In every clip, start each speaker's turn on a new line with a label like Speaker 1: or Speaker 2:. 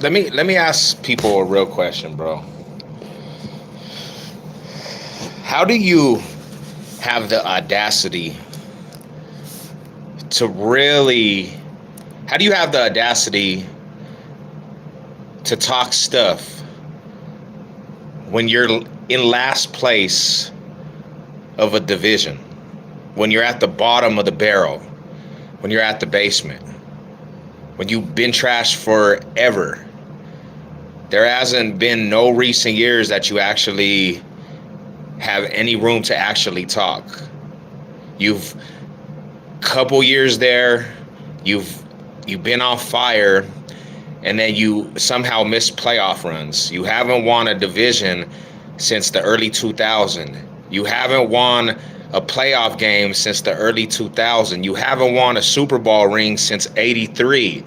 Speaker 1: Let me ask people a real question, bro. How do you have the audacity to really? How do you have the audacity to talk stuff when you're in last place of a division? When you're at the bottom of the barrel? When you're at the basement? When you've been trashed forever? There hasn't been no recent years that you actually have any room to actually talk. You've couple years there, you've been on fire, and then you somehow missed playoff runs. You haven't won a division since the early 2000s. You haven't won a playoff game since the early 2000s. You haven't won a Super Bowl ring since '83.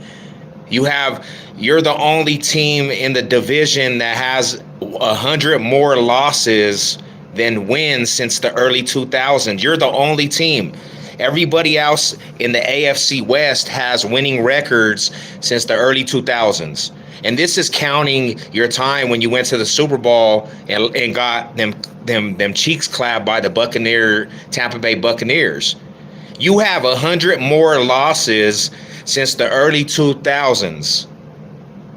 Speaker 1: You're the only team in the division that has 100 more losses than wins since the early 2000s. You're the only team. Everybody else in the AFC West has winning records since the early 2000s. And this is counting your time when you went to the Super Bowl and got them cheeks clapped by the Tampa Bay Buccaneers. You have 100 more losses since the early 2000s.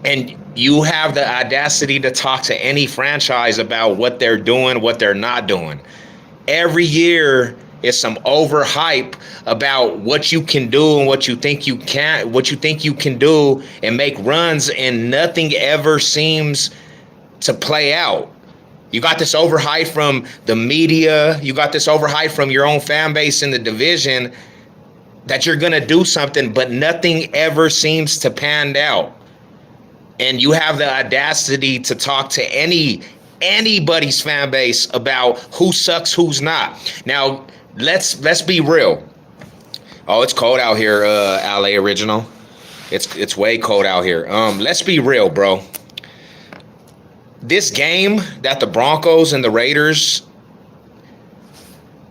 Speaker 1: And you have the audacity to talk to any franchise about what they're doing, what they're not doing. Every year is some overhype about what you can do and what you think you can do and make runs, and nothing ever seems to play out. You got this overhype from the media, you got this overhype from your own fan base in the division that you're gonna do something, but nothing ever seems to pan out. And you have the audacity to talk to anybody's fan base about who sucks, who's not. Now, let's be real. Oh, it's cold out here, LA Original. It's way cold out here. Let's be real, bro. This game that the Broncos and the Raiders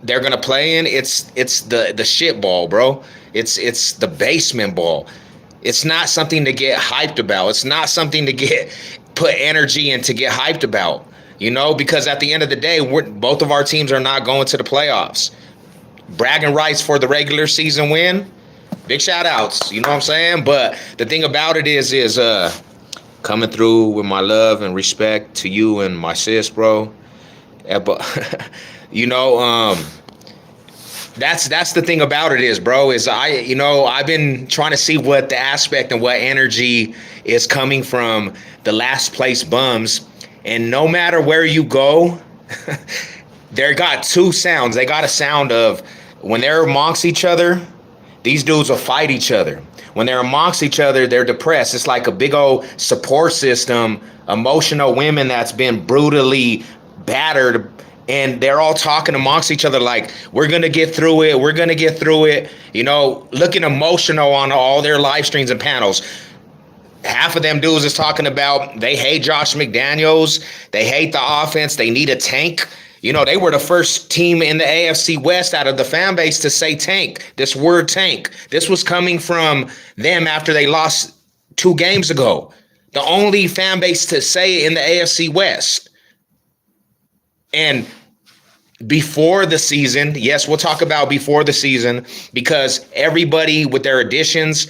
Speaker 1: they're gonna play in, it's the shit ball, bro. It's the basement ball. It's not something to get hyped about. It's not something to get put energy in to get hyped about. You know, because at the end of the day, both of our teams are not going to the playoffs. Bragging rights for the regular season win, big shout outs, you know what I'm saying? But the thing about it is coming through with my love and respect to you and my sis, bro. But you know, that's the thing about it is, bro, is I've been trying to see what the aspect and what energy is coming from the last place bums. And no matter where you go, they got two sounds. They got a sound of when they're amongst each other, these dudes will fight each other. When they're amongst each other, they're depressed. It's like a big old support system, emotional women that's been brutally battered, and they're all talking amongst each other like, we're going to get through it. We're going to get through it. You know, looking emotional on all their live streams and panels. Half of them dudes is talking about they hate Josh McDaniels. They hate the offense. They need a tank. You know, they were the first team in the AFC West out of the fan base to say tank, this word tank. This was coming from them after they lost 2 games ago. The only fan base to say it in the AFC West. And before the season, yes, we'll talk about before the season, because everybody with their additions,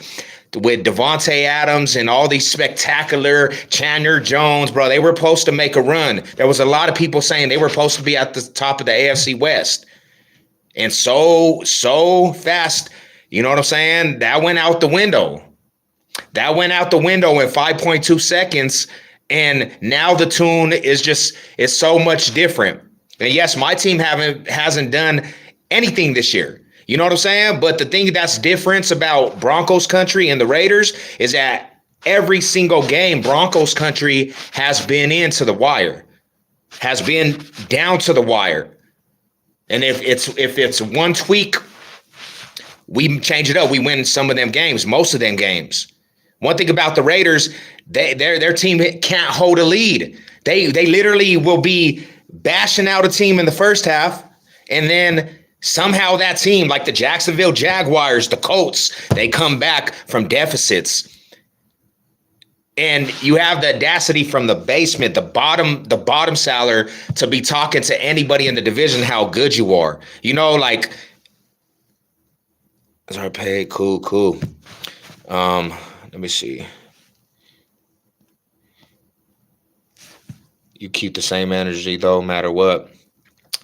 Speaker 1: with Devontae Adams and all these spectacular Chandler Jones, bro, they were supposed to make a run. There was a lot of people saying they were supposed to be at the top of the AFC West. And so fast, you know what I'm saying? That went out the window. That went out the window in 5.2 seconds. And now the tune is so much different. And yes, my team hasn't done anything this year. You know what I'm saying? But the thing that's different about Broncos country and the Raiders is that every single game Broncos country has been into the wire, has been down to the wire. And if it's one tweak, we change it up. We win some of them games, most of them games. One thing about the Raiders, their team can't hold a lead. They literally will be bashing out a team in the first half, and then somehow that team, like the Jacksonville Jaguars, the Colts, they come back from deficits. And you have the audacity from the basement, the bottom seller, to be talking to anybody in the division how good you are. You know, like, as our pay, cool. Let me see. You keep the same energy though, no matter what.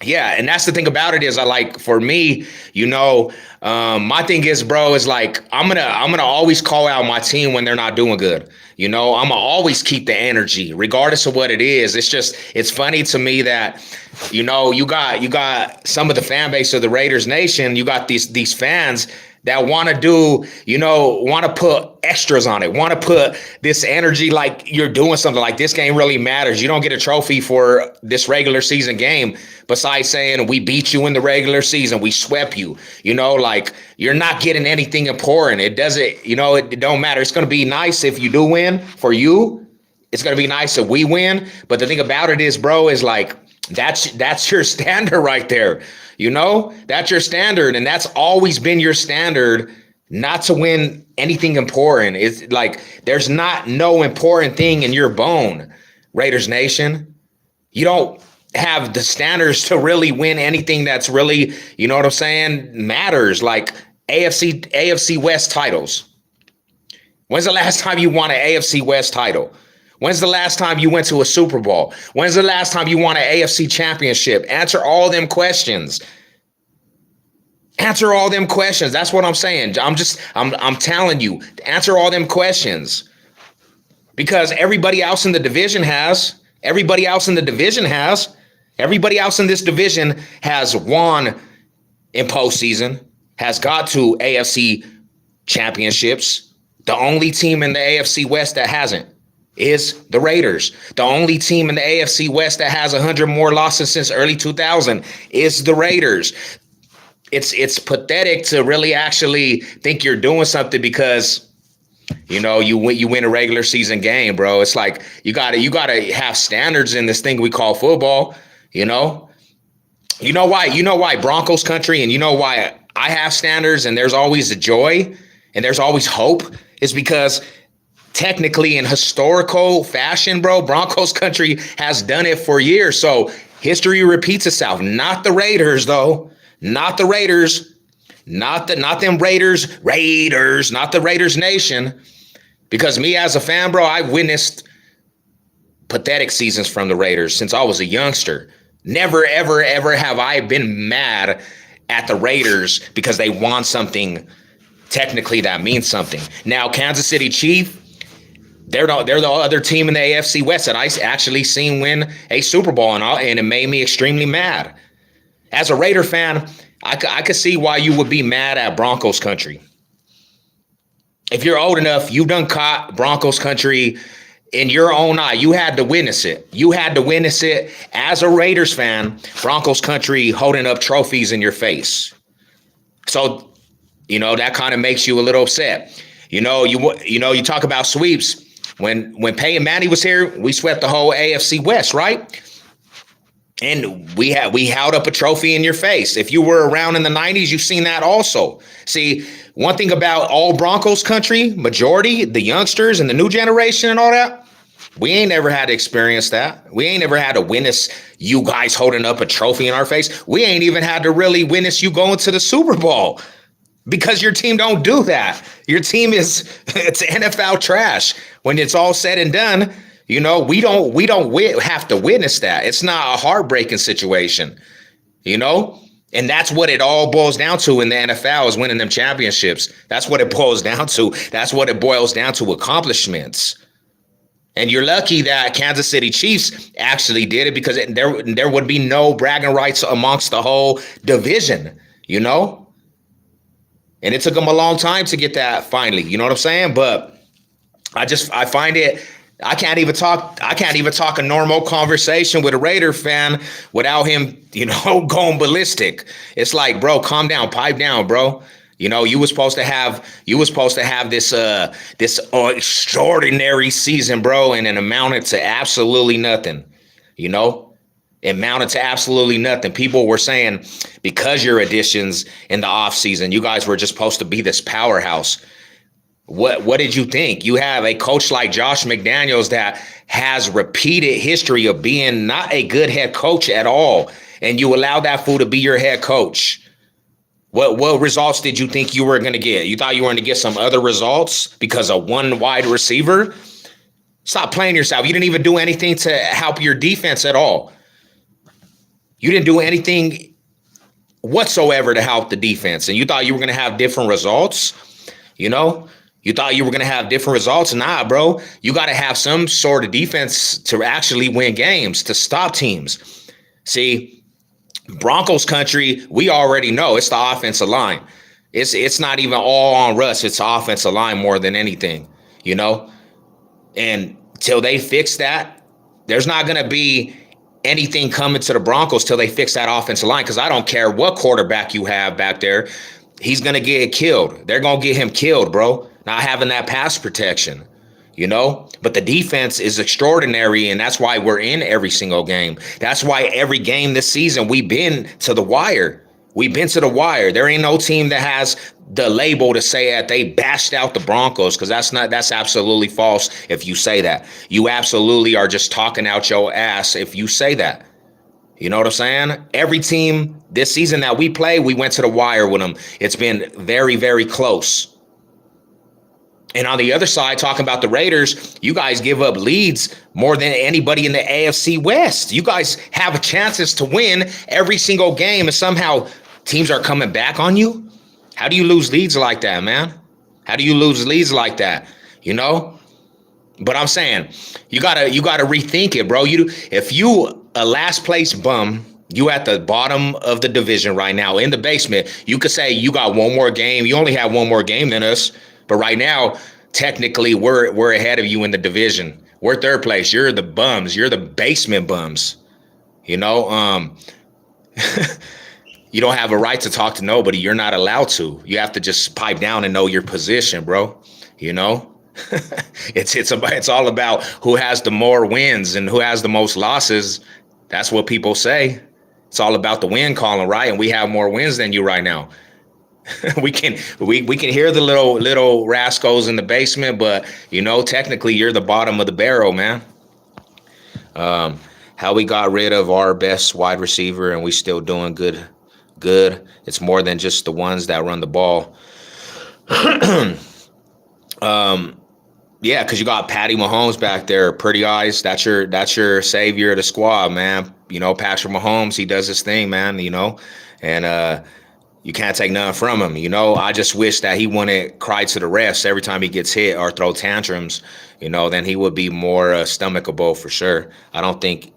Speaker 1: Yeah, and that's the thing about it is I like for me, my thing is, bro, is like I'm gonna always call out my team when they're not doing good. I'm gonna always keep the energy, regardless of what it is. It's funny to me that, you got some of the fan base of the Raiders Nation, you got these fans that want to do, want to put extras on it, want to put this energy like you're doing something, like this game really matters. You don't get a trophy for this regular season game besides saying we beat you in the regular season, we swept you. Like you're not getting anything important. It doesn't, it don't matter. It's going to be nice if you do win for you. It's going to be nice if we win. But the thing about it is, bro, is like, that's your standard right there. That's your standard. And that's always been your standard, not to win anything important. It's like, there's no important thing in your bone, Raiders Nation. You don't have the standards to really win anything that's really, you know what I'm saying, matters, like AFC West titles. When's the last time you won an AFC West title? When's the last time you went to a Super Bowl? When's the last time you won an AFC championship? Answer all them questions. Answer all them questions. That's what I'm saying. I'm telling you, answer all them questions. Because everybody else in the division has. Everybody else in this division has won in postseason, has got to AFC championships. The only team in the AFC West that hasn't is the Raiders. The only team in the AFC West that has 100 more losses since early 2000 is the Raiders. It's pathetic to really actually think you're doing something because, you win a regular season game, bro. It's like you gotta have standards in this thing we call football. You know why Broncos country, and you know why I have standards and there's always a joy and there's always hope, is because technically in historical fashion, bro, Broncos country has done it for years. So history repeats itself. Not the Raiders, though. Not the Raiders. Not them Raiders, not the Raiders Nation. Because me as a fan, bro, I've witnessed pathetic seasons from the Raiders since I was a youngster. Never, ever, ever have I been mad at the Raiders because they won something technically that means something. Now, Kansas City Chiefs, they're the other team in the AFC West that I actually seen win a Super Bowl, and it made me extremely mad. As a Raider fan, I could see why you would be mad at Broncos country. If you're old enough, you done caught Broncos country in your own eye. You had to witness it. You had to witness it as a Raiders fan, Broncos country holding up trophies in your face. So, that kind of makes you a little upset. You talk about sweeps. When Peyton Manning was here, we swept the whole AFC West, right? And we held up a trophy in your face. If you were around in the 90s, you've seen that also. See, one thing about all Broncos country, majority, the youngsters and the new generation and all that, we ain't never had to experience that. We ain't never had to witness you guys holding up a trophy in our face. We ain't even had to really witness you going to the Super Bowl. Because your team don't do that. Your team it's NFL trash. When it's all said and done, we don't have to witness that. It's not a heartbreaking situation, And that's what it all boils down to in the NFL, is winning them championships. That's what it boils down to. That's what it boils down to, accomplishments. And you're lucky that Kansas City Chiefs actually did it, because there would be no bragging rights amongst the whole division, And it took them a long time to get that finally. You know what I'm saying? But I find it, I can't even talk a normal conversation with a Raider fan without him, going ballistic. It's like, bro, calm down, pipe down, bro. You were supposed to have this extraordinary season, bro, and it amounted to absolutely nothing. It amounted to absolutely nothing. People were saying, because your additions in the offseason, you guys were just supposed to be this powerhouse. What did you think? You have a coach like Josh McDaniels that has repeated history of being not a good head coach at all, and you allow that fool to be your head coach. What results did you think you were going to get? You thought you were going to get some other results because of one wide receiver? Stop playing yourself. You didn't even do anything to help your defense at all. You didn't do anything whatsoever to help the defense, and you thought you were going to have different results? You know, you thought you were going to have different results? Nah, bro. You got to have some sort of defense to actually win games, to stop teams. See, Broncos country, we already know it's the offensive line. It's not even all on Russ. It's the offensive line more than anything, you know? And till they fix that, there's not going to be anything coming to the Broncos till they fix that offensive line, because I don't care what quarterback you have back there. He's going to get killed. They're going to get him killed, bro, not having that pass protection. You know, but the defense is extraordinary, and that's why we're in every single game. That's why every game this season we've been to the wire. We've been to the wire. There ain't no team that has the label to say that they bashed out the Broncos, because that's absolutely false if you say that. You absolutely are just talking out your ass if you say that. You know what I'm saying? Every team this season that we play, we went to the wire with them. It's been very, very close. And on the other side, talking about the Raiders, you guys give up leads more than anybody in the AFC West. You guys have chances to win every single game, and somehow teams are coming back on you. How do you lose leads like that, man? How do you lose leads like that? You know? But I'm saying, you gotta rethink it, bro. If you a last place bum, you at the bottom of the division right now in the basement, you could say you got one more game. You only have one more game than us. But right now, technically, we're ahead of you in the division. We're third place. You're the bums. You're the basement bums. You know, you don't have a right to talk to nobody. You're not allowed to. You have to just pipe down and know your position, bro. You know, it's all about who has the more wins and who has the most losses. That's what people say. It's all about the win column, right? And we have more wins than you right now. we can hear the little rascals in the basement, but you know, technically you're the bottom of the barrel, man. How we got rid of our best wide receiver and we still doing good. It's more than just the ones that run the ball. Yeah, because you got Patty Mahomes back there, pretty eyes. That's your savior of the squad, man. You know, Patrick Mahomes, he does his thing, man. You know, and you can't take nothing from him. You know, I just wish that he wouldn't cry to the refs every time he gets hit or throw tantrums. You know, then he would be more stomachable for sure. I don't think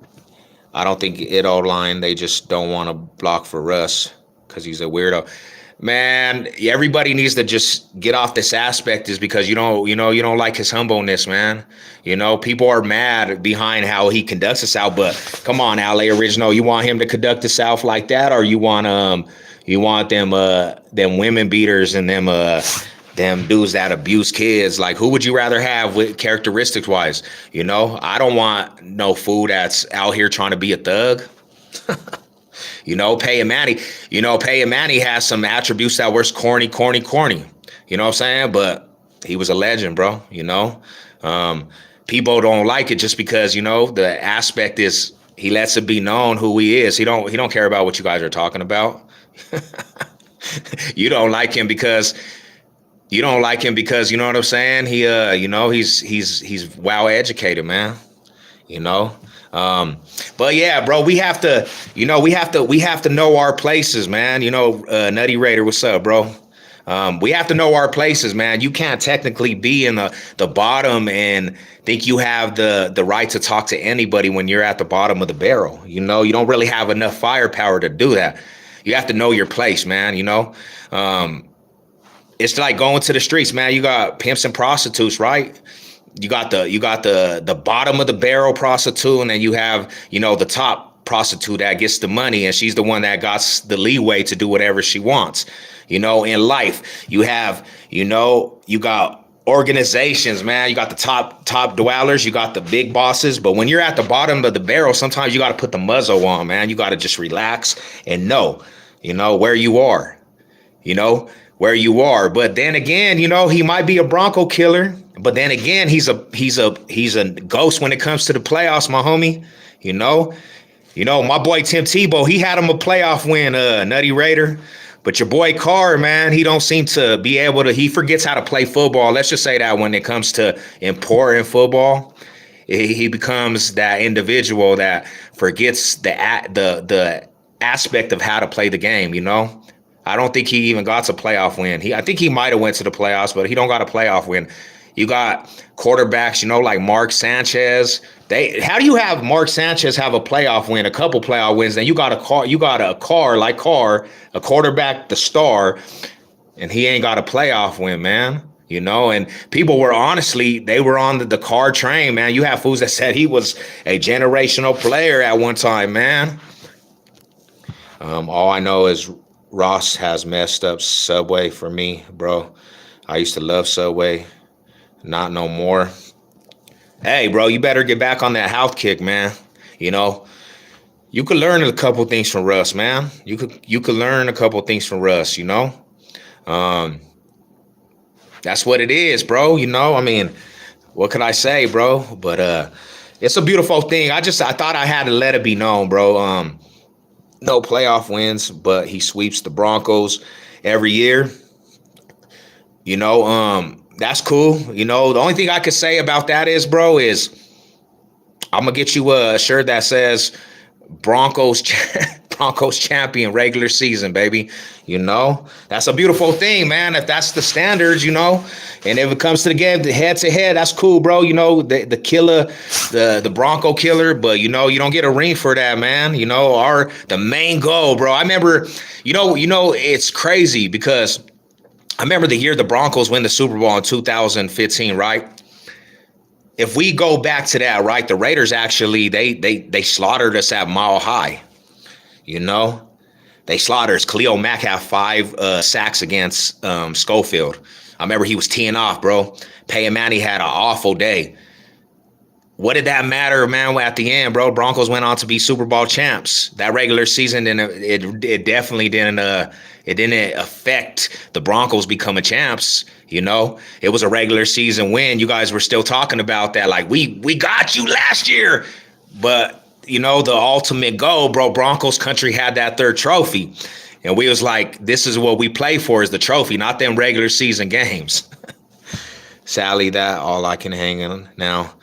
Speaker 1: it O-line, they just don't want to block for Russ because he's a weirdo. Man, everybody needs to just get off this aspect is because you don't like his humbleness, man. You know, people are mad behind how he conducts himself, but come on, LA Original, you want him to conduct himself like that, or you want them women beaters and them dudes that abuse kids? Like, who would you rather have with characteristics wise? You know, I don't want no fool that's out here trying to be a thug. You know, Peyton Manning has some attributes that were corny. You know what I'm saying? But he was a legend, bro. You know, people don't like it just because, you know, the aspect is he lets it be known who he is. He don't care about what you guys are talking about. You don't like him because you know what I'm saying? He you know, he's well educated, man. You know. But yeah, bro, we have to know our places, man. You know, Nutty Raider, what's up, bro? We have to know our places, man. You can't technically be in the bottom and think you have the right to talk to anybody when you're at the bottom of the barrel. You know, you don't really have enough firepower to do that. You have to know your place, man. You know, it's like going to the streets, man. You got pimps and prostitutes, right? You got the bottom of the barrel prostitute, and then you have, you know, the top prostitute that gets the money, and she's the one that got the leeway to do whatever she wants. You know, in life, you have, you know, you got organizations, man. You got the top dwellers, you got the big bosses, but when you're at the bottom of the barrel, sometimes you got to put the muzzle on, man. You got to just relax and know, you know, where you are. You know, where you are. But then again, he might be a Bronco killer. But then again, he's a ghost when it comes to the playoffs, my homie. You know, my boy Tim Tebow, he had him a playoff win, Nutty Raider. But your boy Carr, man, he don't seem to be able to. He forgets how to play football. Let's just say that when it comes to important football, he becomes that individual that forgets the aspect of how to play the game. I don't think he even got to playoff win. I think he might have went to the playoffs, but he don't got a playoff win. You got quarterbacks, like Mark Sanchez. How do you have Mark Sanchez have a playoff win, a couple playoff wins? Then you got a quarterback, the star, and he ain't got a playoff win, man. And people were they were on the Carr train, man. You have fools that said he was a generational player at one time, man. All I know is Ross has messed up Subway for me, bro. I used to love Subway. Not no more. Hey, bro, you better get back on that health kick, man. You could learn a couple things from Russ, man. You could learn a couple things from Russ, That's what it is, bro. I mean, what could I say, bro? But it's a beautiful thing. I thought I had to let it be known, bro. No playoff wins, but he sweeps the Broncos every year. That's cool. The only thing I could say about that is, bro, is I'm gonna get you a shirt that says Broncos champion regular season, baby. That's a beautiful thing, man. If that's the standards, and if it comes to the game, the head to head, that's cool, bro. The killer, the Bronco killer, but you don't get a ring for that, man. The main goal, bro. I remember, it's crazy because I remember the year the Broncos win the Super Bowl in 2015, right? If we go back to that, right, the Raiders actually, they slaughtered us at Mile High. They slaughtered us. Khalil Mack had 5 sacks against Schofield. I remember he was teeing off, bro. Peyton Manning had an awful day. What did that matter, man? At the end, bro, Broncos went on to be Super Bowl champs. That regular season, it definitely didn't affect the Broncos becoming champs. It was a regular season win. You guys were still talking about that, like we got you last year, but the ultimate goal, bro. Broncos country had that 3rd trophy, and we was like, this is what we play for, is the trophy, not them regular season games. Sadly, that all I can hang on now.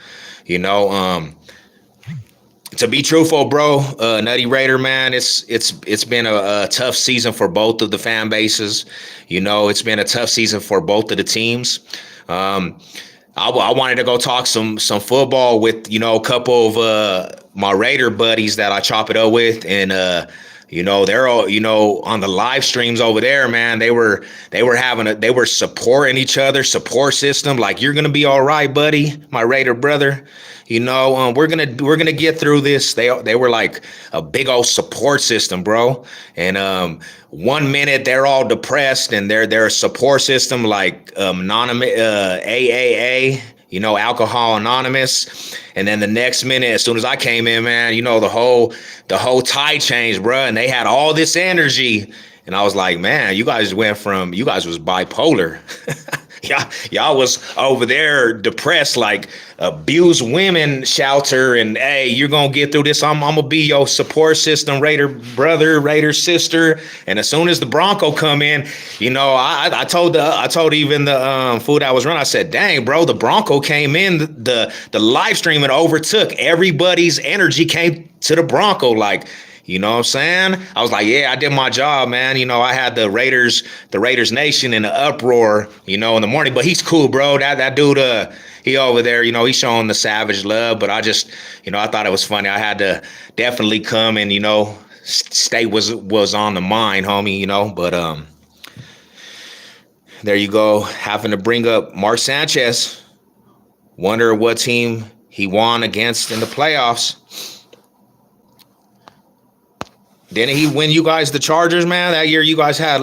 Speaker 1: To be truthful, bro, Nutty Raider, man, it's been a tough season for both of the fan bases. It's been a tough season for both of the teams. I wanted to go talk some football with, a couple of my Raider buddies that I chop it up with, and they're all, on the live streams over there, man. They were supporting each other, support system. Like, you're gonna be all right, buddy, my Raider brother. We're gonna get through this. They were like a big old support system, bro. And 1 minute they're all depressed, and they're a support system like anonymous, AAA. Alcohol Anonymous. And then the next minute, as soon as I came in, man, the whole tide changed, bro. And they had all this energy. And I was like, man, you guys was bipolar. Y'all was over there depressed, like abused women shelter. And hey, you're going to get through this. I'm going to be your support system, Raider brother, Raider sister. And as soon as the Bronco come in, I told even the food I was running, I said, dang, bro, the Bronco came in, the live stream and overtook. Everybody's energy came to the Bronco. Like, you know what I'm saying? I was like, yeah, I did my job, man. I had the Raiders Nation in the uproar, in the morning. But he's cool, bro. That dude, he over there, he's showing the savage love. But I just, I thought it was funny. I had to definitely come and, state was on the mind, homie, But there you go. Having to bring up Mark Sanchez. Wonder what team he won against in the playoffs. Didn't he win you guys the Chargers, man? That year you guys had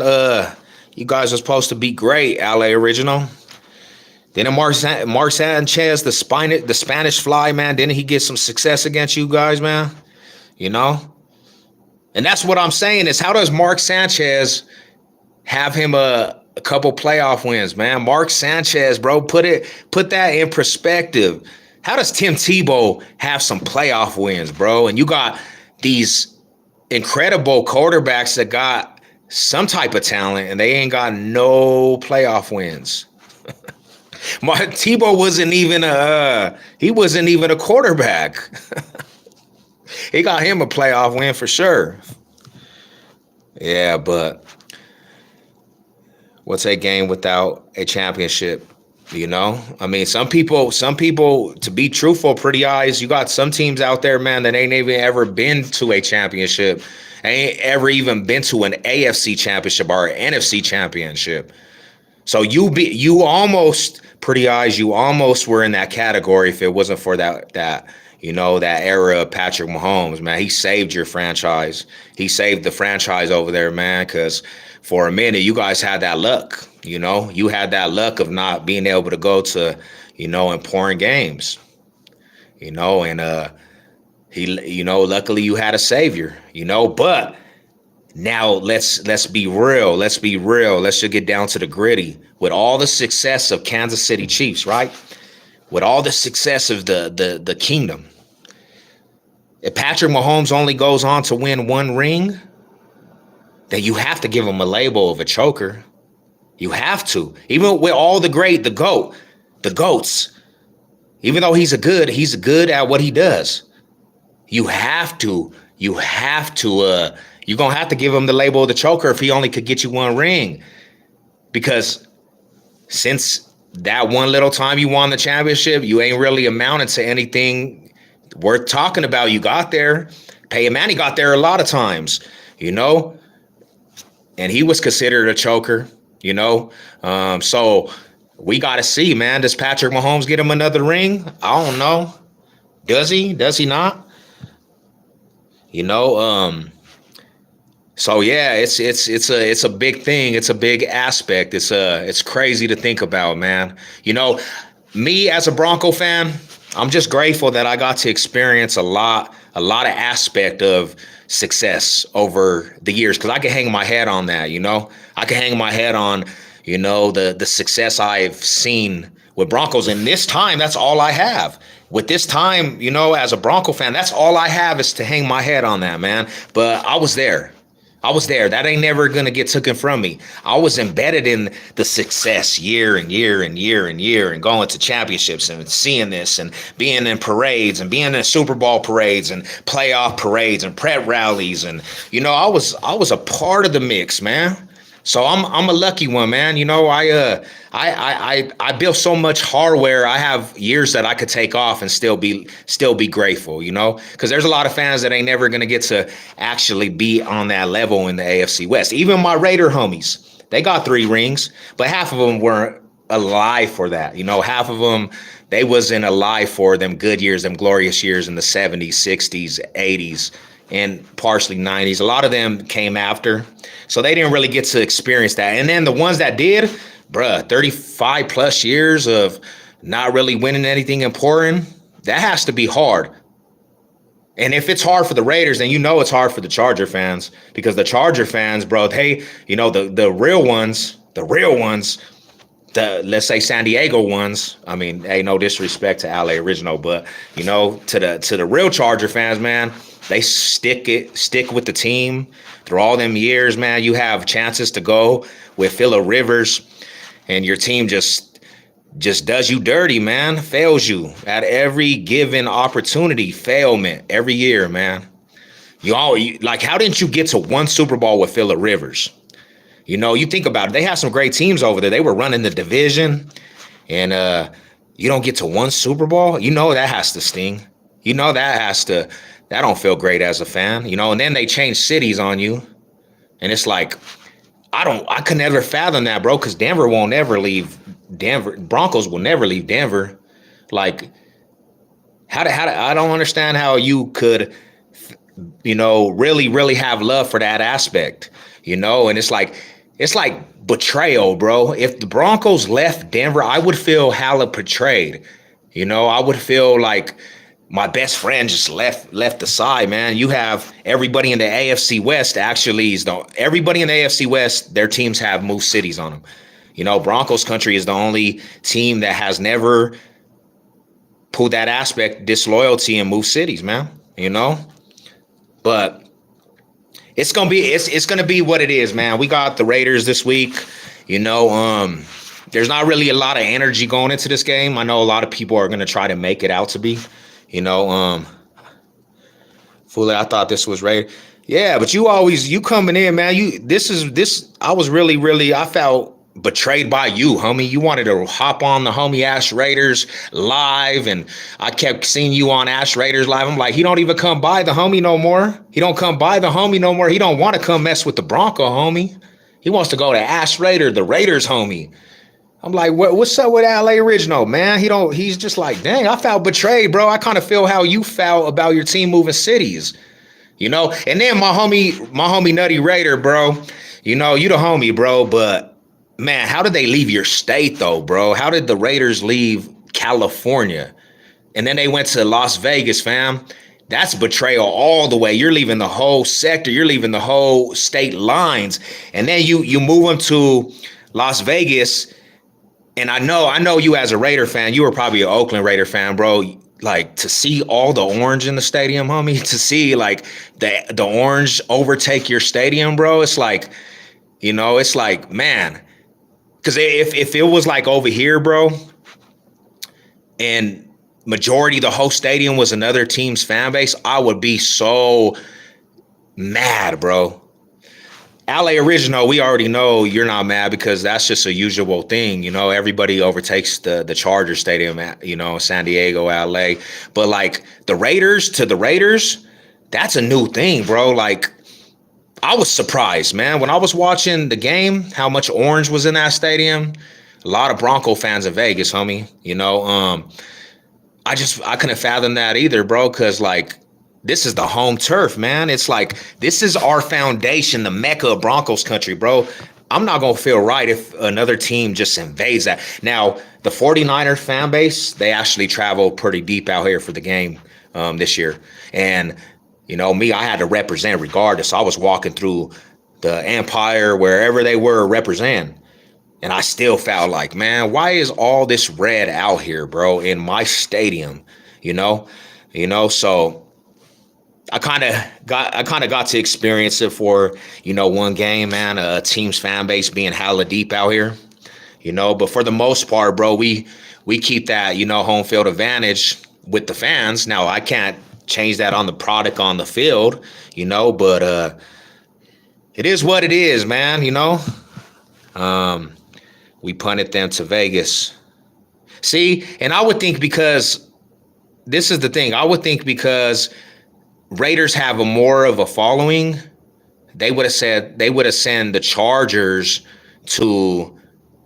Speaker 1: you guys were supposed to be great, LA Original. Didn't Mark Sanchez, the Spanish Fly, man, didn't he get some success against you guys, man? And that's what I'm saying is, how does Mark Sanchez have him a couple playoff wins, man. Mark Sanchez, bro, put that in perspective. How does Tim Tebow have some playoff wins, bro? And you got these incredible quarterbacks that got some type of talent, and they ain't got no playoff wins. Tebow wasn't even a quarterback. He got him a playoff win for sure. Yeah, but what's a game without a championship? You know, I mean, some people, to be truthful, pretty eyes, you got some teams out there, man, that ain't even ever been to a championship, ain't ever even been to an AFC championship or an NFC championship. So you almost, pretty eyes, you almost were in that category if it wasn't for that that era of Patrick Mahomes, man. He saved your franchise. He saved the franchise over there, man, because for a minute, you guys had that luck. You had that luck of not being able to go to, important games, and luckily you had a savior, but now let's be real. Let's just get down to the gritty. With all the success of Kansas City Chiefs, right? With all the success of the kingdom, if Patrick Mahomes only goes on to win one ring, then you have to give him a label of a choker. You have to. Even with all the GOATs, even though he's good at what he does. You're going to have to give him the label of the choker if he only could get you one ring. Because since that one little time you won the championship, you ain't really amounted to anything worth talking about. You got there. Peyton Manning got there a lot of times, and he was considered a choker, so we got to see, man. Does Patrick Mahomes get him another ring? I don't know. Does he? Does he not? So yeah, it's a big thing. It's a big aspect. It's crazy to think about, man. Me as a Bronco fan, I'm just grateful that I got to experience a lot of aspect of success over the years, because I can hang my head on that. I can hang my head on the success I've seen with Broncos, and this time that's all I have. With this time, as a Bronco fan, that's all I have is to hang my head on that, man. But I was there. That ain't never going to get taken from me. I was embedded in the success year and year and year and year, and going to championships and seeing this and being in parades and being in Super Bowl parades and playoff parades and prep rallies. And, I was a part of the mix, man. So I'm a lucky one, man. I built so much hardware. I have years that I could take off and still be grateful, because there's a lot of fans that ain't never going to get to actually be on that level in the AFC West. Even my Raider homies, they got 3 rings, but half of them weren't alive for that. Half of them, they wasn't alive for them good years, them glorious years in the 70s, 60s, 80s, and partially 90s. A lot of them came after, so they didn't really get to experience that. And then the ones that did, 35 plus years of not really winning anything important, that has to be hard. And if it's hard for the Raiders, then it's hard for the Charger fans, because the Charger fans, the real ones, let's say San Diego ones. I mean, hey, no disrespect to LA Original, but to the real Charger fans, man, they stick with the team through all them years, man. You have chances to go with Phillip Rivers, and your team just does you dirty, man. Fails you at every given opportunity. Failment every year, man. How didn't you get to one Super Bowl with Phillip Rivers? You think about it. They have some great teams over there. They were running the division, and you don't get to one Super Bowl. That has to sting. That don't feel great as a fan, and then they change cities on you. And it's like, I could never fathom that, bro, because Denver won't ever leave Denver. Broncos will never leave Denver. Like, I don't understand how you could, really, really have love for that aspect, and it's like betrayal, bro. If the Broncos left Denver, I would feel hella betrayed. I would feel like my best friend just left the side, man. You have everybody in the AFC West everybody in the AFC West, their teams have Moose Cities on them. You know, Broncos country is the only team that has never pulled that aspect, disloyalty, and moved cities, man. You know, but it's gonna be what it is, man. We got the Raiders this week. You know, there's not really a lot of energy going into this game. I know a lot of people are gonna try to make it out to be. You know, Fully, I thought this was Raider. Yeah, but you coming in, man. This. I was really. I felt betrayed by you, homie. You wanted to hop on the homie Ash Raiders live, and I kept seeing you on Ash Raiders live. I'm like, he don't even come by the homie no more. He don't come by the homie no more. He don't want to come mess with the Bronco homie. He wants to go to Ash Raider, the Raiders homie. I'm like, what's up with LA Original, man? He's just like, dang, I felt betrayed, bro. I kind of feel how you felt about your team moving cities, you know? And then my homie Nutty Raider, bro. You know, you the homie, bro, but man, how did they leave your state though, bro? How did the Raiders leave California? And then they went to Las Vegas, fam. That's betrayal all the way. You're leaving the whole sector. You're leaving the whole state lines. And then you move them to Las Vegas. And I know you as a Raider fan, you were probably an Oakland Raider fan, bro. Like to see all the orange in the stadium, homie, to see like the orange overtake your stadium, bro. It's like, you know, it's like, man, because if it was like over here, bro, and majority the whole stadium was another team's fan base, I would be so mad, bro. LA Original, we already know you're not mad because that's just a usual thing. You know, everybody overtakes the Charger Stadium, you know, San Diego, LA. But like the Raiders to the Raiders, that's a new thing, bro. Like I was surprised, man. When I was watching the game, how much orange was in that stadium. A lot of Bronco fans in Vegas, homie. You know, I couldn't fathom that either, bro, because like this is the home turf, man. It's like this is our foundation, the Mecca of Broncos country, bro. I'm not going to feel right if another team just invades that. Now, the 49er fan base, they actually travel pretty deep out here for the game this year. And, you know, me, I had to represent regardless. So I was walking through the Empire, wherever they were representing. And I still felt like, man, why is all this red out here, bro, in my stadium? You know, so I kind of got to experience it for, you know, one game, man, a team's fan base being hella deep out here, you know, but for the most part, bro, we keep that, you know, home field advantage with the fans. Now, I can't change that on the product on the field, you know, but it is what it is, man, you know. We punted them to Vegas. See, and I would think because this is the thing, I would think because Raiders have a more of a following, they would have sent the Chargers to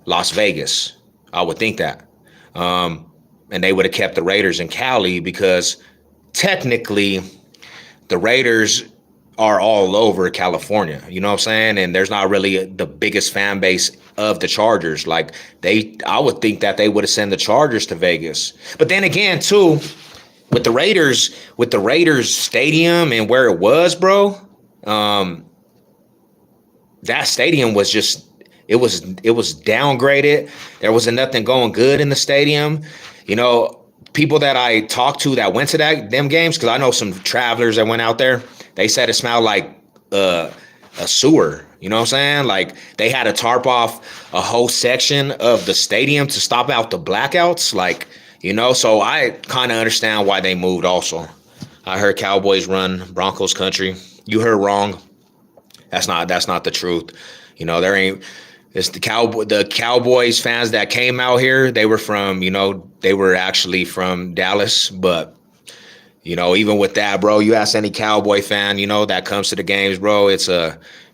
Speaker 1: Las Vegas. I would think that. And they would have kept the Raiders in Cali because technically the Raiders are all over California. You know what I'm saying? And there's not really the biggest fan base of the Chargers. Like I would think that they would have sent the Chargers to Vegas. But then again, too, with the Raiders stadium and where it was, bro, that stadium was just it was downgraded. There wasn't nothing going good in the stadium. You know, people that I talked to that went to them games, because I know some travelers that went out there, they said it smelled like a sewer. You know what I'm saying? Like they had to tarp off a whole section of the stadium to stop out the blackouts. Like, you know, so I kind of understand why they moved also. I heard Cowboys run Broncos country. You heard wrong. That's not the truth. You know, it's the Cowboys fans that came out here. They were they were actually from Dallas, but you know, even with that, bro, you ask any Cowboy fan, you know, that comes to the games, bro, it's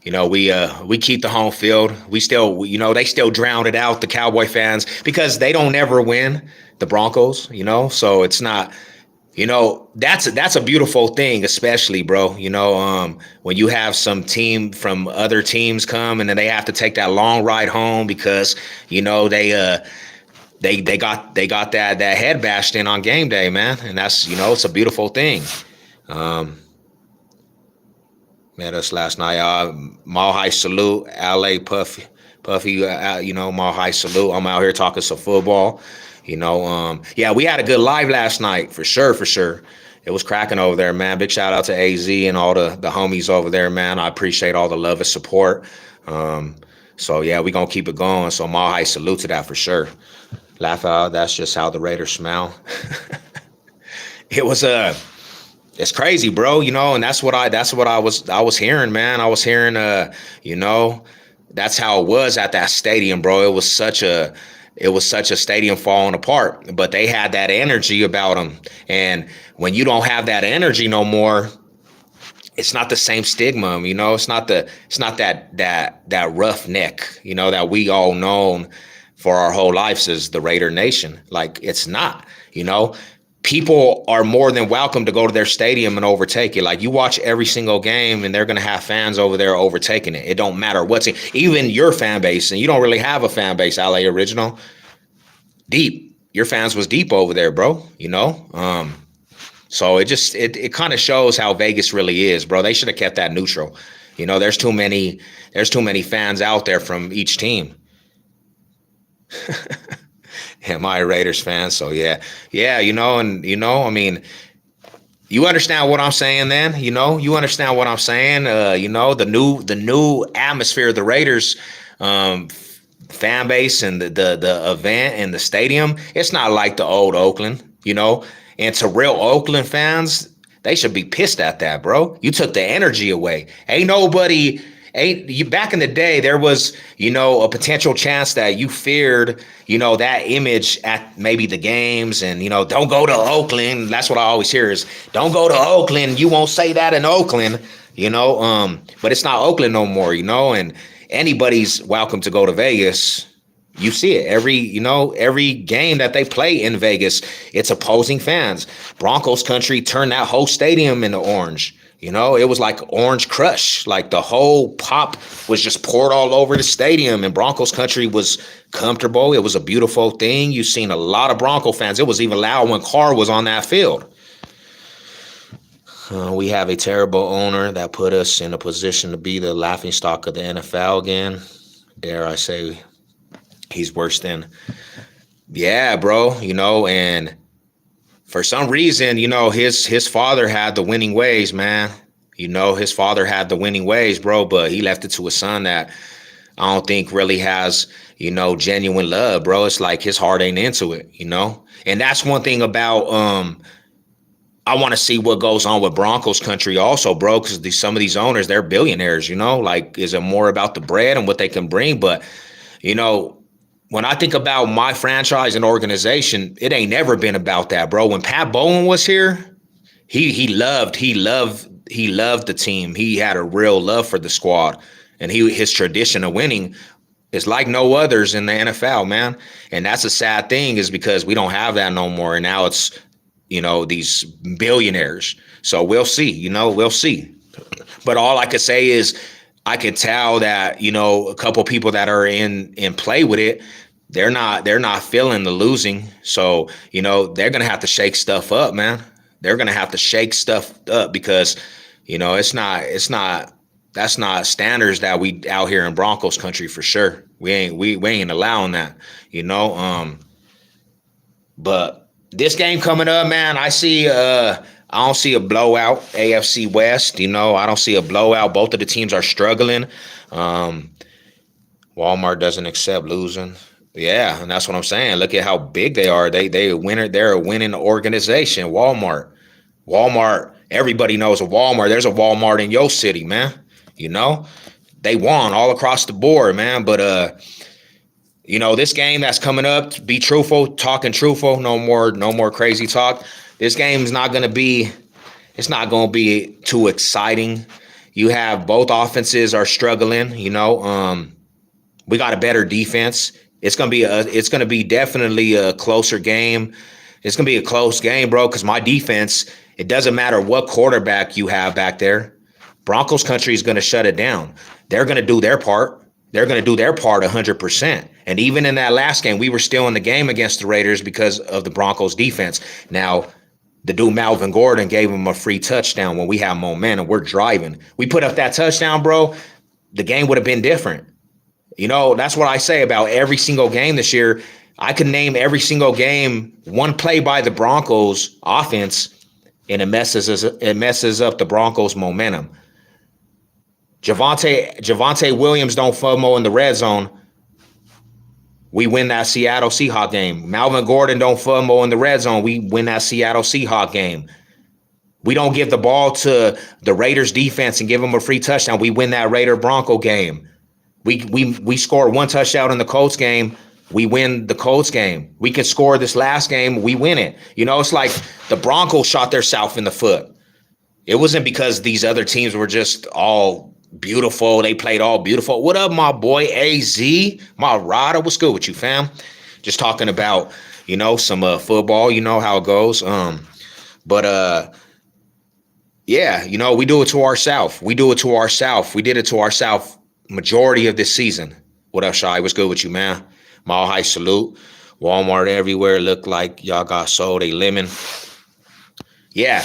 Speaker 1: you know, we keep the home field. We still, you know, they still drown it out, the Cowboy fans, because they don't ever win the Broncos, you know, so it's not, you know, that's a beautiful thing, especially, bro, you know, when you have some team from other teams come and then they have to take that long ride home because, you know, they got that head bashed in on game day, man, and that's, you know, it's a beautiful thing. Met us last night. Mile High salute, LA Puffy, my high salute. I'm out here talking some football. Yeah, we had a good live last night for sure, for sure. It was cracking over there, man. Big shout out to AZ and all the homies over there, man. I appreciate all the love and support. So yeah, we gonna keep it going. So my high salute to that for sure. Laugh out. That's just how the Raiders smell. It was it's crazy, bro. And that's what I was hearing, man. I was hearing, that's how it was at that stadium, bro. It was such a stadium falling apart, but they had that energy about them. And when you don't have that energy no more, it's not the same stigma, It's not that rough neck, that we all known for our whole lives as the Raider Nation. Like, it's not, people are more than welcome to go to their stadium and overtake it. Like, you watch every single game and they're going to have fans over there overtaking it. It don't matter what's in, even your fan base, and you don't really have a fan base, LA Original. Deep. Your fans was deep over there, bro, So it kind of shows how Vegas really is, bro. They should have kept that neutral. There's too many fans out there from each team. Am I a Raiders fan? So yeah, I mean, you understand what I'm saying then, you understand what I'm saying. The new atmosphere of the Raiders fan base and the event and the stadium, it's not like the old Oakland, and to real Oakland fans, they should be pissed at that, bro. You took the energy away. Back in the day, there was, a potential chance that you feared, that image at maybe the games and, don't go to Oakland. That's what I always hear is, don't go to Oakland. You won't say that in Oakland, but it's not Oakland no more, and anybody's welcome to go to Vegas. You see it every game that they play in Vegas, it's opposing fans. Broncos country turned that whole stadium into orange. It was like Orange Crush. Like, the whole pop was just poured all over the stadium, and Broncos country was comfortable. It was a beautiful thing. You've seen a lot of Bronco fans. It was even loud when Carr was on that field. We have a terrible owner that put us in a position to be the laughingstock of the NFL again. Dare I say, he's worse than, yeah, bro, and for some reason, his father had the winning ways, man. His father had the winning ways, bro, but he left it to a son that I don't think really has, genuine love, bro. It's like his heart ain't into it, and that's one thing about, I want to see what goes on with Broncos country also, bro, because some of these owners, they're billionaires, like, is it more about the bread and what they can bring? But, when I think about my franchise and organization, it ain't never been about that, bro. When Pat Bowlen was here, he loved the team. He had a real love for the squad, and his tradition of winning is like no others in the NFL, man. And that's a sad thing, is because we don't have that no more. And now it's, these billionaires. So we'll see, we'll see. But all I could say is, I could tell that, a couple people that are in play with it, they're not feeling the losing. So, they're going to have to shake stuff up, man. They're going to have to shake stuff up because, that's not standards that we out here in Broncos country for sure. We ain't allowing that, but this game coming up, man, I don't see a blowout, AFC West. I don't see a blowout. Both of the teams are struggling. Walmart doesn't accept losing. Yeah, and that's what I'm saying. Look at how big they are. They're a winning organization. Walmart. Everybody knows a Walmart. There's a Walmart in your city, man. They won all across the board, man. But this game that's coming up, to be truthful, talking truthful, no more crazy talk. This game is not going to be too exciting. You have both offenses are struggling, we got a better defense. It's going to be definitely a closer game. It's going to be a close game, bro, cuz my defense, it doesn't matter what quarterback you have back there. Broncos country is going to shut it down. They're going to do their part. They're going to do their part 100%. And even in that last game, we were still in the game against the Raiders because of the Broncos defense. Now, the dude Melvin Gordon gave him a free touchdown when we have momentum. We're driving. We put up that touchdown, bro. The game would have been different. You know, that's what I say about every single game this year. I could name every single game, one play by the Broncos offense, and it messes up the Broncos' momentum. Javonte Williams don't fumble in the red zone. We win that Seattle Seahawks game. Melvin Gordon don't fumble in the red zone. We win that Seattle Seahawks game. We don't give the ball to the Raiders defense and give them a free touchdown. We win that Raider Bronco game. We score one touchdown in the Colts game. We win the Colts game. We could score this last game. We win it. You know, it's like the Broncos shot themselves in the foot. It wasn't because these other teams were just all beautiful. They played all beautiful. What up, my boy AZ? My rider, what's good with you, fam? Just talking about, some football. You know how it goes. But yeah, we do it to ourselves. We do it to ourselves. We did it to ourselves majority of this season. What up, Shy? What's good with you, man? Mile High salute. Walmart everywhere. Look like y'all got sold a lemon. Yeah.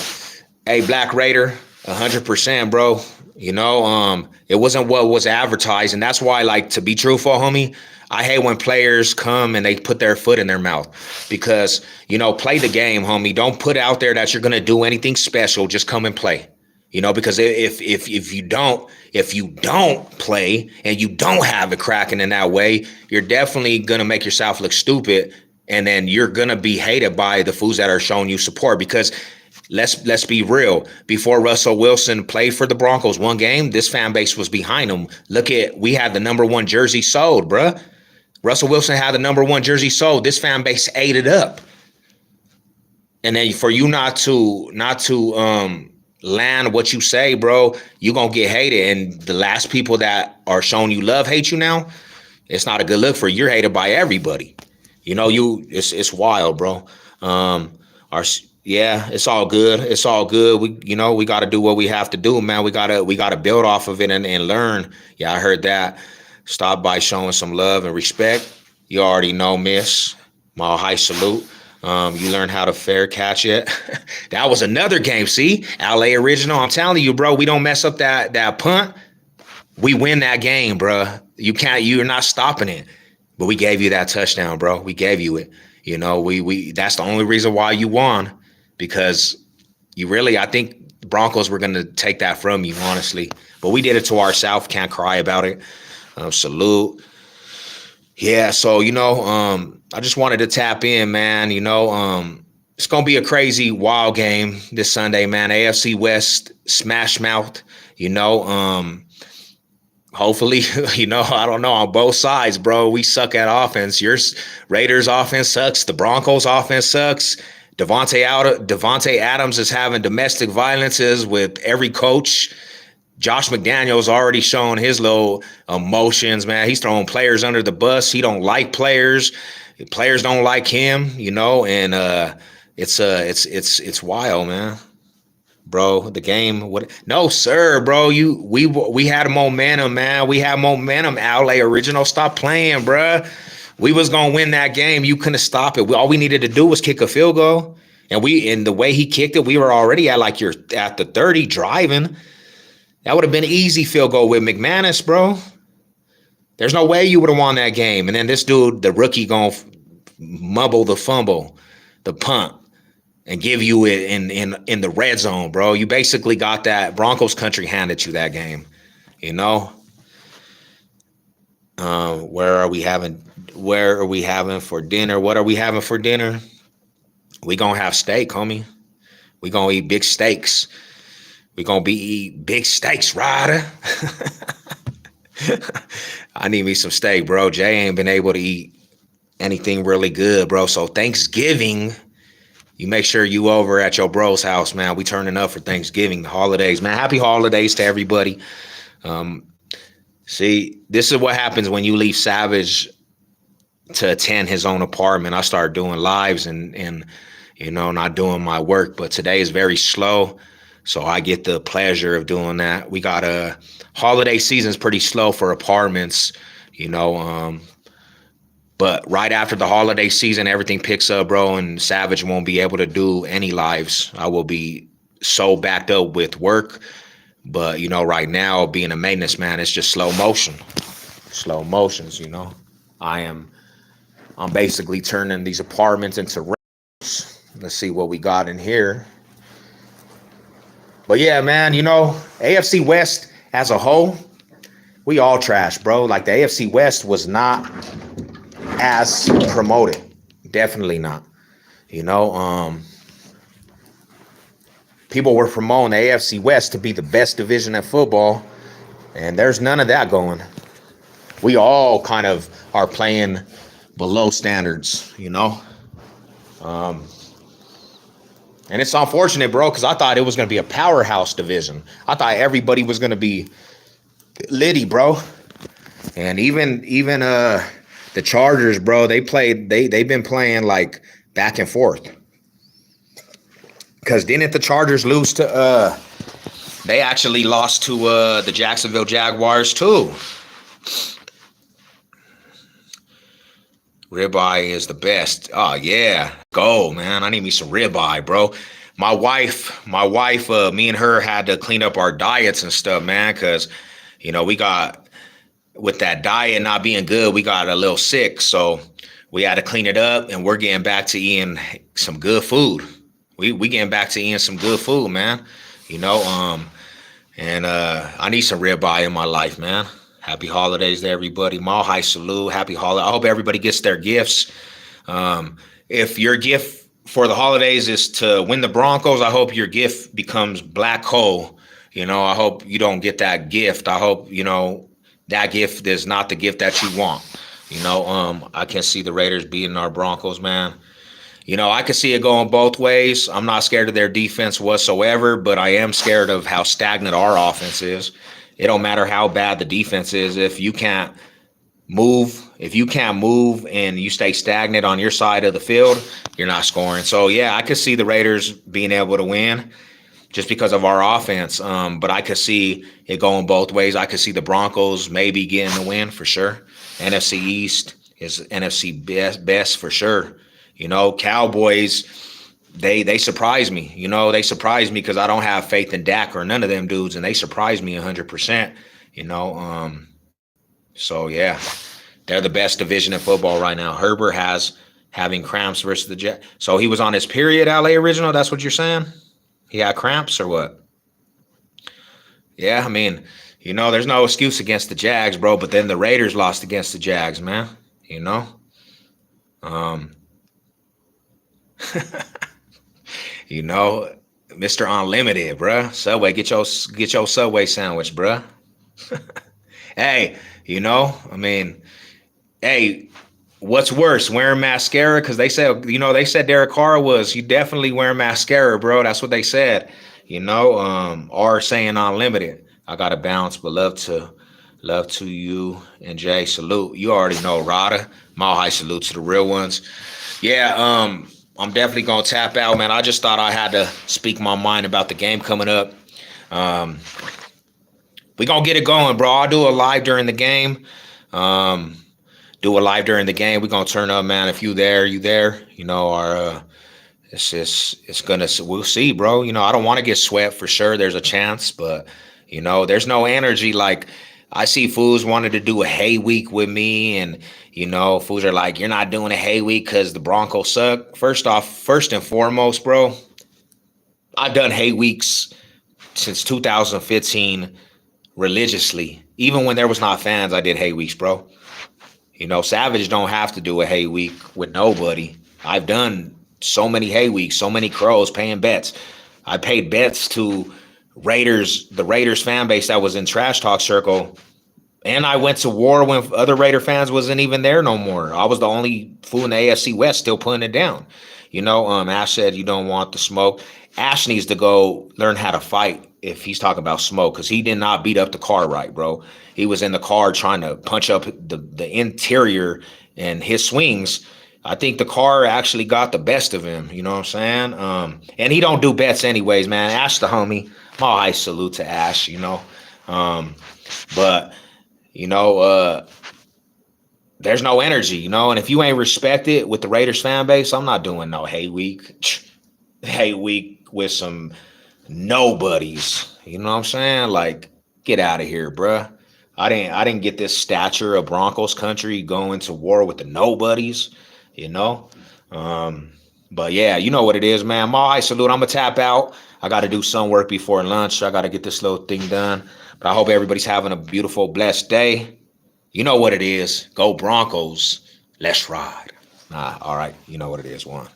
Speaker 1: Hey, Black Raider, 100%, bro. It wasn't what was advertised. And that's why, like, to be truthful, homie, I hate when players come and they put their foot in their mouth because, play the game, homie. Don't put out there that you're going to do anything special. Just come and play. Because if you don't play and you don't have it cracking in that way, you're definitely going to make yourself look stupid. And then you're going to be hated by the fools that are showing you support because let's be real. Before Russell Wilson played for the Broncos one game, this fan base was behind him. We had the number one jersey sold, bruh. Russell Wilson had the number one jersey sold. This fan base ate it up. And then for you not to land what you say, bro, you're going to get hated. And the last people that are showing you love hate you now. It's not a good look for you. You're hated by everybody. It's wild, bro. Yeah, it's all good. It's all good. We got to do what we have to do, man. We gotta build off of it and learn. Yeah, I heard that. Stop by showing some love and respect. You already know, miss. Mile High salute. You learned how to fair catch it. That was another game. See, LA original. I'm telling you, bro. We don't mess up that punt. We win that game, bro. You're not stopping it. But we gave you that touchdown, bro. We gave you it. We that's the only reason why you won. Because I think the Broncos were going to take that from you, honestly. But we did it to ourselves. Can't cry about it. Salute. Yeah, so, I just wanted to tap in, man. It's going to be a crazy, wild game this Sunday, man. AFC West smash mouth, hopefully, I don't know, on both sides, bro. We suck at offense. Your Raiders offense sucks. The Broncos offense sucks. Devontae Adams is having domestic violences with every coach. Josh McDaniels already shown his little emotions, man. He's throwing players under the bus. He don't like players. Players don't like him, and it's wild, man. Bro, the game. No, sir, bro. We had momentum, man. We had momentum. LA original. Stop playing, bro. We was gonna win that game. You couldn't stop it. All we needed to do was kick a field goal, and the way he kicked it, we were already at the 30 driving. That would have been an easy field goal with McManus, bro. There's no way you would have won that game. And then this dude, the rookie, gonna mumble the fumble, the punt, and give you it in the red zone, bro. You basically got that Broncos country handed you that game. Where are we having for dinner? What are we having for dinner? We gonna have steak, homie. We gonna eat big steaks. We gonna be eat big steaks, Ryder. I need me some steak, bro. Jay ain't been able to eat anything really good, bro. So Thanksgiving, you make sure you over at your bro's house, man. We turning up for Thanksgiving, the holidays, man. Happy holidays to everybody. See, this is what happens when you leave Savage to attend his own apartment. I start doing lives and not doing my work. But today is very slow, so I get the pleasure of doing that. We got a holiday season's pretty slow for apartments, but right after the holiday season, everything picks up, bro, and Savage won't be able to do any lives. I will be so backed up with work. But, right now, being a maintenance man, it's just slow motion. slow motions, you know. I'm basically turning these apartments into rooms. Let's see what we got in here. But yeah, man, you know, AFC West as a whole, we all trash, bro. Like the AFC West was not as promoted. Definitely not. You know, people were promoting the AFC West to be the best division in football, and there's none of that going. We all kind of are playing below standards, you know. And it's unfortunate, bro, because I thought it was going to be a powerhouse division. I thought everybody was going to be litty, bro. And even the Chargers, bro, they've been playing like back and forth. Because didn't the Chargers lose to they actually lost to the Jacksonville Jaguars too. Ribeye is the best. Oh yeah, go man! I need me some ribeye, bro. My wife, me and her had to clean up our diets and stuff, man, because you know we got with that diet not being good, we got a little sick, so we had to clean it up, and we're getting back to eating some good food. We getting back to eating some good food, man. You know, and I need some ribeye in my life, man. Happy holidays to everybody. Mahai salute. Happy holiday. I hope everybody gets their gifts. If your gift for the holidays is to win the Broncos, I hope your gift becomes black hole. You know, I hope you don't get that gift. I hope, you know, that gift is not the gift that you want. You know, I can see the Raiders beating our Broncos, man. You know, I can see it going both ways. I'm not scared of their defense whatsoever, but I am scared of how stagnant our offense is. It don't matter how bad the defense is. If you can't move and you stay stagnant on your side of the field, you're not scoring. So, yeah, I could see the Raiders being able to win just because of our offense. But I could see it going both ways. I could see the Broncos maybe getting the win for sure. NFC East is NFC best for sure. You know, Cowboys, they surprise me. You know, they surprise me because I don't have faith in Dak or none of them dudes, and they surprise me 100%. You know, so yeah, they're the best division in football right now. Herbert having cramps versus the Jets. So he was on his period, LA Original. That's what you're saying? He had cramps or what? Yeah, I mean, you know, there's no excuse against the Jags, bro. But then the Raiders lost against the Jags, man. You know, you know, Mr. Unlimited, bruh. Subway, get your Subway sandwich, bruh. Hey, you know, I mean, hey, what's worse, wearing mascara? Because they said Derek Carr was, you definitely wearing mascara, bro. That's what they said, you know, or saying Unlimited. I got to bounce, but love to you and Jay. Salute. You already know, Rada. Mahai salute to the real ones. Yeah, I'm definitely going to tap out, man. I just thought I had to speak my mind about the game coming up. We going to get it going, bro. I'll do a live during the game. We're going to turn up, man. If you there, you there. You know, we'll see, bro. You know, I don't want to get swept for sure. There's a chance, but, you know, there's no energy. Like, I see fools wanted to do a hay week with me, and you know, fools are like, you're not doing a hay week because the Broncos suck. First and foremost, bro, I've done hay weeks since 2015 religiously. Even when there was not fans, I did hay weeks, bro. You know, Savage don't have to do a hay week with nobody. I've done so many hay weeks, so many crows paying bets. I paid bets to the Raiders fan base that was in Trash Talk Circle. And I went to war when other Raider fans wasn't even there no more. I was the only fool in the AFC West still putting it down. You know, Ash said you don't want the smoke. Ash needs to go learn how to fight if he's talking about smoke, because he did not beat up the car right, bro. He was in the car trying to punch up the interior and his swings. I think the car actually got the best of him. You know what I'm saying? And he don't do bets anyways, man. Ash the homie. My high salute to Ash, you know. But you know, there's no energy, you know, and if you ain't respected with the Raiders fan base, I'm not doing no hay week with some nobodies. You know what I'm saying? Like, get out of here, bruh. I didn't get this stature of Broncos country going to war with the nobodies, you know. Um, but yeah, you know what it is, man. Ma, I salute. I'm gonna tap out. I got to do some work before lunch. I got to get this little thing done. But I hope everybody's having a beautiful, blessed day. You know what it is. Go Broncos. Let's ride. All right. You know what it is. One.